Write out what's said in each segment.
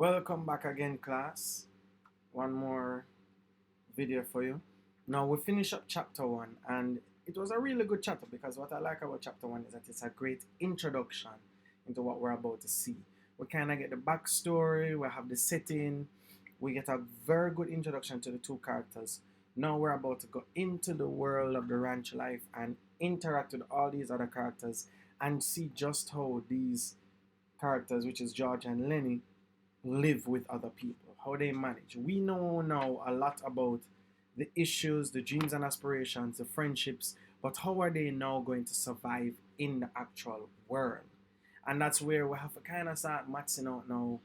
Welcome back again, class. One more video for you. Now we finish up chapter one, and it was a really good chapter because what I like about chapter one is that it's a great introduction into what we're about to see. We kind of get the backstory, we have the setting, we get a very good introduction to the two characters. Now we're about to go into the world of the ranch life and interact with all these other characters and see just how these characters, which is George and Lenny, live with other people, how they manage. We know now a lot about the issues, the dreams and aspirations, the friendships, but how are they now going to survive in the actual world? And that's where we have to kind of start matching out now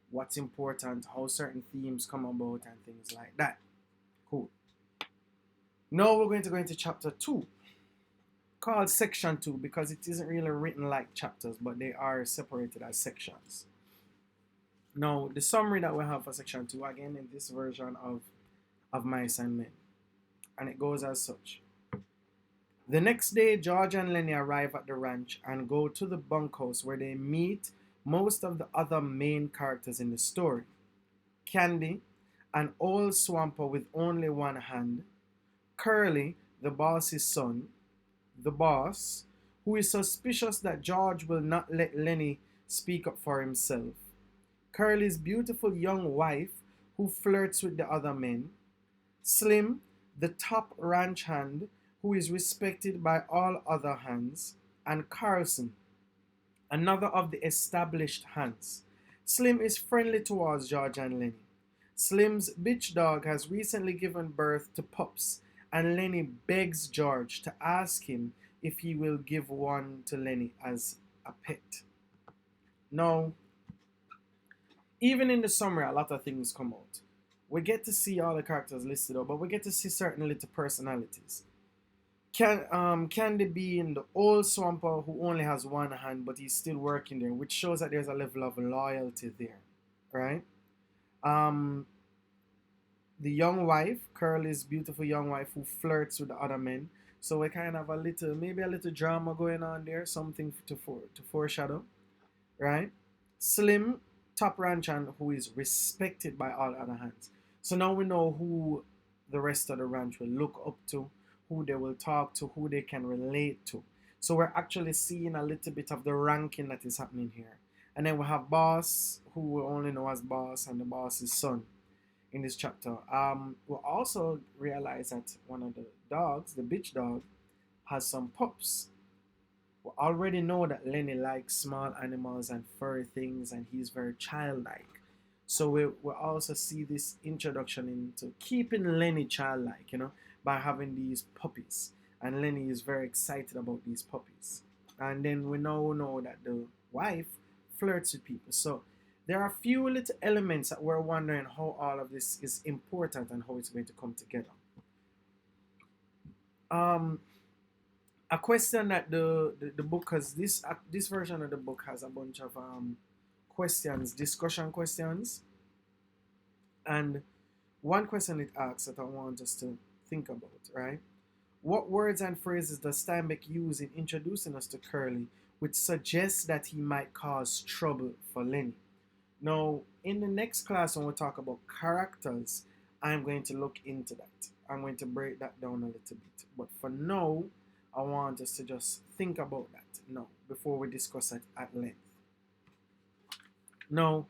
what's important, how certain themes come about, and things like that. Cool. Now we're going to go into chapter 2, called section 2, because it isn't really written like chapters, but they are separated as sections. Now, the summary that we have for section 2, again, in this version of Mice and Men, and it goes as such. The next day, George and Lenny arrive at the ranch and go to the bunkhouse where they meet most of the other main characters in the story. Candy, an old swamper with only one hand, Curly, the boss's son, the boss, who is suspicious that George will not let Lenny speak up for himself, Curly's beautiful young wife who flirts with the other men, Slim, the top ranch hand who is respected by all other hands, and Carlson, another of the established hands. Slim is friendly towards George and Lenny. Slim's bitch dog has recently given birth to pups, and Lenny begs George to ask him if he will give one to Lenny as a pet. Now, even in the summary, a lot of things come out. We get to see all the characters listed out, but we get to see certain little personalities. Candy being the old swamper who only has one hand, but he's still working there, which shows that there's a level of loyalty there, right? Um, the young wife, Curly's beautiful young wife who flirts with the other men. So we kind of have a little, maybe a little drama going on there, something to foreshadow, right? Slim, top ranch hand who is respected by all other hands. So now we know who the rest of the ranch will look up to, who they will talk to, who they can relate to. So we're actually seeing a little bit of the ranking that is happening here. And then we have Boss, who we only know as Boss, and the boss's son in this chapter. We'll also realize that one of the dogs, the bitch dog, has some pups. We already know that Lenny likes small animals and furry things, and he's very childlike. So we also see this introduction into keeping Lenny childlike, by having these puppies. And Lenny is very excited about these puppies. And then we now know that the wife flirts with people. So there are a few little elements that we're wondering how all of this is important and how it's going to come together. A question that the book has, this version of the book has a bunch of questions, discussion questions, and one question it asks that I want us to think about, right? What words and phrases does Steinbeck use in introducing us to Curly, which suggests that he might cause trouble for Lenny? Now, in the next class, when we talk about characters, I'm going to look into that. I'm going to break that down a little bit. But for now, I want us to just think about that now before we discuss it at length. Now,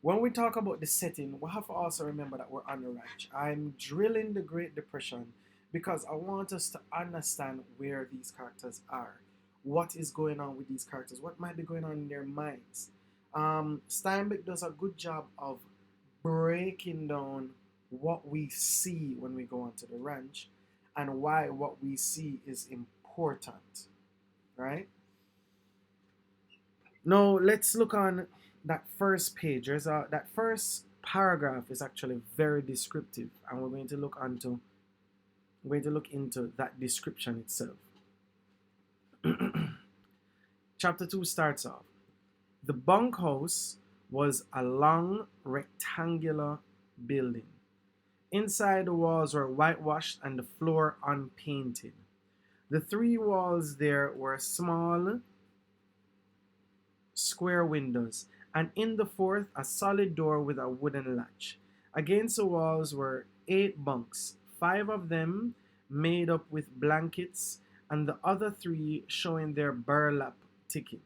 when we talk about the setting, we have to also remember that we're on the ranch. I'm drilling the Great Depression because I want us to understand where these characters are. What is going on with these characters? What might be going on in their minds? Steinbeck does a good job of breaking down what we see when we go onto the ranch and why what we see is important, right? Now let's look on that first page. That first paragraph is actually very descriptive, and we're going to look into that description itself. Chapter 2 starts off. The bunkhouse was a long rectangular building. Inside, the walls were whitewashed and the floor unpainted. The three walls there were small square windows and in the fourth, a solid door with a wooden latch. Against the walls were 8 bunks, 5 of them made up with blankets, and the other 3 showing their burlap ticking.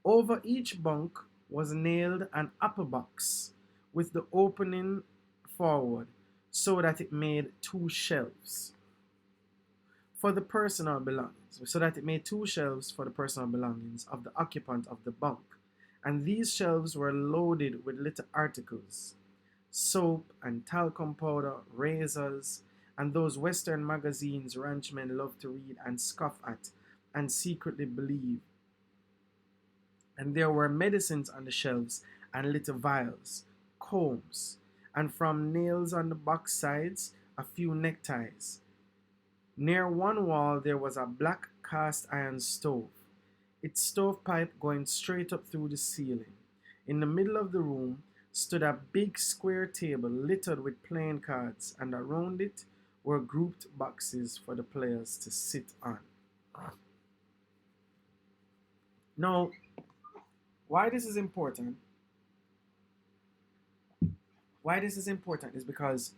Over each bunk was nailed an upper box with the opening forward so that it made 2 shelves for the personal belongings, so that it made 2 shelves for the personal belongings of the occupant of the bunk. And these shelves were loaded with little articles: soap and talcum powder, razors, and those Western magazines ranchmen love to read and scoff at and secretly believe. And there were medicines on the shelves and little vials, combs, and from nails on the box sides, a few neckties. Near one wall there was a black cast iron stove, its stovepipe going straight up through the ceiling. In the middle of the room stood a big square table littered with playing cards, and around it were grouped boxes for the players to sit on. Now, why this is important? Why this is important is because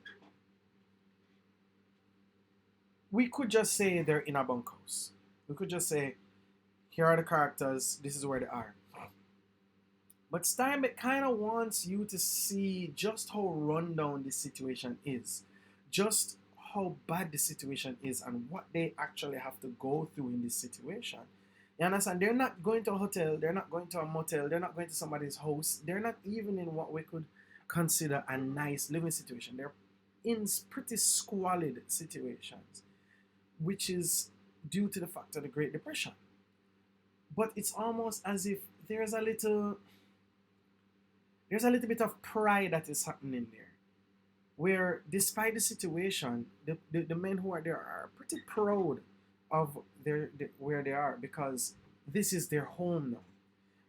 we could just say they're in a bunkhouse. We could just say, here are the characters, this is where they are. But Steinbeck kind of wants you to see just how rundown this situation is, just how bad the situation is, and what they actually have to go through in this situation. You understand? They're not going to a hotel, they're not going to a motel, they're not going to somebody's house, they're not even in what we could consider a nice living situation. They're in pretty squalid situations, which is due to the fact of the Great Depression. But it's almost as if there's a little bit of pride that is happening there, where despite the situation, the men who are there are pretty proud of where they are, because this is their home now.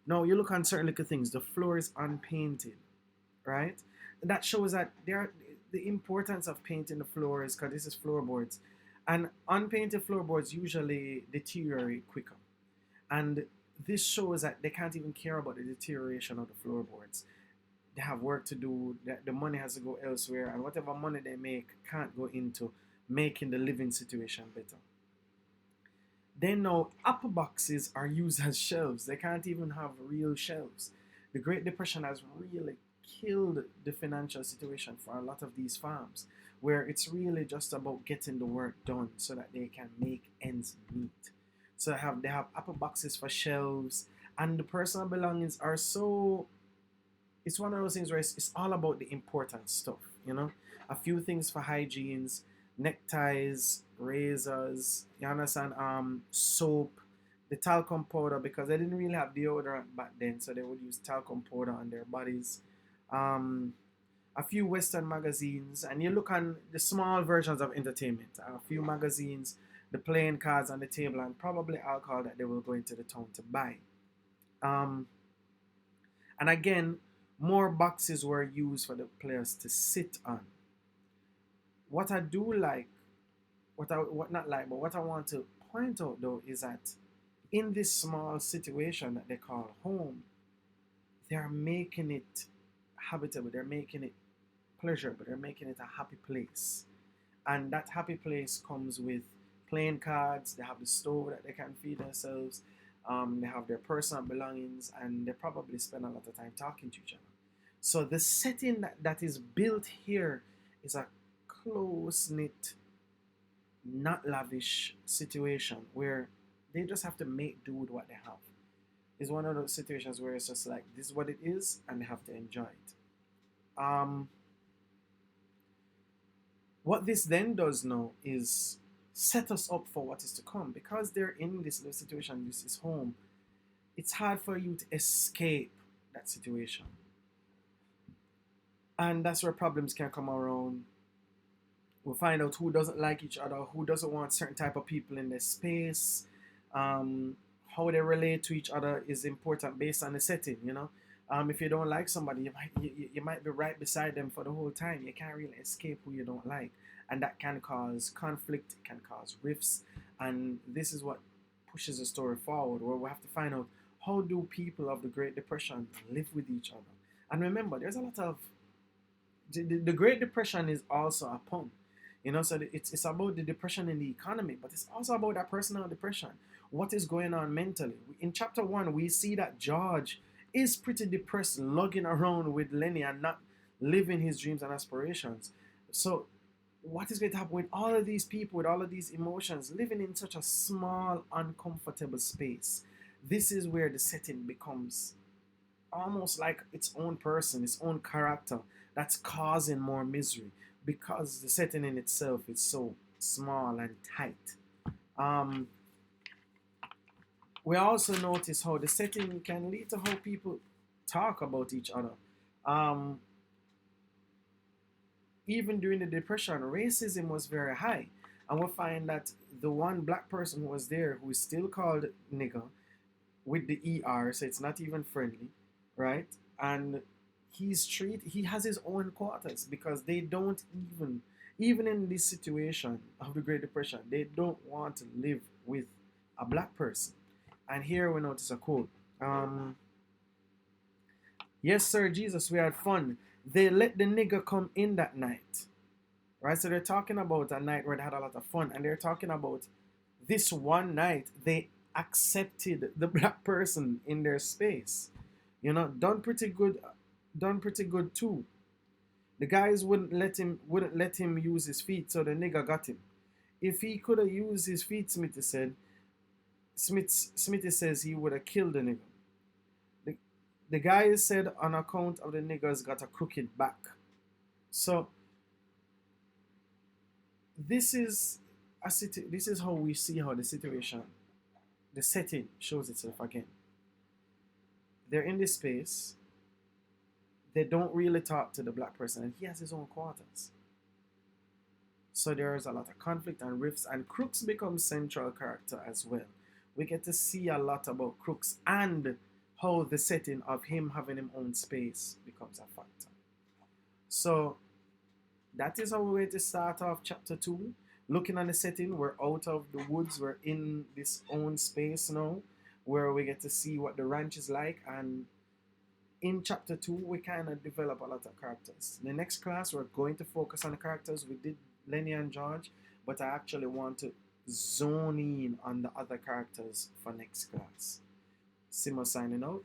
Now you look on certain little things, the floor is unpainted, right? That shows that the importance of painting the floors, because this is floorboards, and unpainted floorboards usually deteriorate quicker. And this shows that they can't even care about the deterioration of the floorboards. They have work to do, the money has to go elsewhere, and whatever money they make can't go into making the living situation better. Then now, upper boxes are used as shelves. They can't even have real shelves. The Great Depression has really killed the financial situation for a lot of these farms, where it's really just about getting the work done so that they can make ends meet. So they have upper boxes for shelves, and the personal belongings are so. It's one of those things where it's all about the important stuff, you know. A few things for hygienes, neckties, razors, you understand, soap, the talcum powder, because they didn't really have deodorant back then, so they would use talcum powder on their bodies. Um, a few Western magazines, and you look on the small versions of entertainment, a few magazines, the playing cards on the table, and probably alcohol that they were going to the town to buy. Um, and again, more boxes were used for the players to sit on. What I do like, what not like, but what I want to point out though is that in this small situation that they call home, they're making it habitable, they're making it pleasurable, they're making it a happy place. And that happy place comes with playing cards, they have the stove that they can feed themselves, they have their personal belongings, and they probably spend a lot of time talking to each other. So the setting that is built here is a close-knit, not lavish situation where they just have to make do with what they have. It's one of those situations where it's just like, this is what it is, and they have to enjoy it. What this then does now is set us up for what is to come. Because they're in this little situation, this is home, it's hard for you to escape that situation. And that's where problems can come around. We'll find out who doesn't like each other, who doesn't want certain type of people in their space. How they relate to each other is important based on the setting, you know. If you don't like somebody, you might be right beside them for the whole time. You can't really escape who you don't like. And that can cause conflict, it can cause rifts. And this is what pushes the story forward, where we have to find out how do people of the Great Depression live with each other? And remember, there's a lot of the Great Depression is also a pun. So it's about the depression in the economy, but it's also about that personal depression. What is going on mentally? In chapter 1, we see that George is pretty depressed, lugging around with Lenny and not living his dreams and aspirations. So, what is going to happen with all of these people, with all of these emotions, living in such a small, uncomfortable space? This is where the setting becomes almost like its own person, its own character that's causing more misery because the setting in itself is so small and tight. Um, we also notice how the setting can lead to how people talk about each other. Um, Even during the Depression, racism was very high. And we find that the one black person who was there, who is still called nigger, with the ER, so it's not even friendly, right? And he has his own quarters because they don't even in this situation of the Great Depression, they don't want to live with a black person. And here we notice a quote. Yes, sir, Jesus, we had fun. They let the nigger come in that night. Right? So they're talking about a night where they had a lot of fun. And they're talking about this one night they accepted the black person in their space. Done pretty good too. The guys wouldn't let him use his feet, so the nigger got him. If he could have used his feet, Smithy said, Smithy says he would have killed the nigger. The guy said on account of the niggers got a crooked back. So this is how we see how the setting shows itself again. They're in this space. They don't really talk to the black person, and he has his own quarters. So there's a lot of conflict and rifts, and Crooks becomes central character as well. We get to see a lot about Crooks and how the setting of him having his own space becomes a factor. So that is how we're going to start off chapter 2. Looking at the setting, we're out of the woods, we're in this own space now, where we get to see what the ranch is like. And in chapter 2, we kind of develop a lot of characters. In the next class, we're going to focus on the characters. We did Lenny and George, but I actually want to zone in on the other characters for next class. Simo signing out.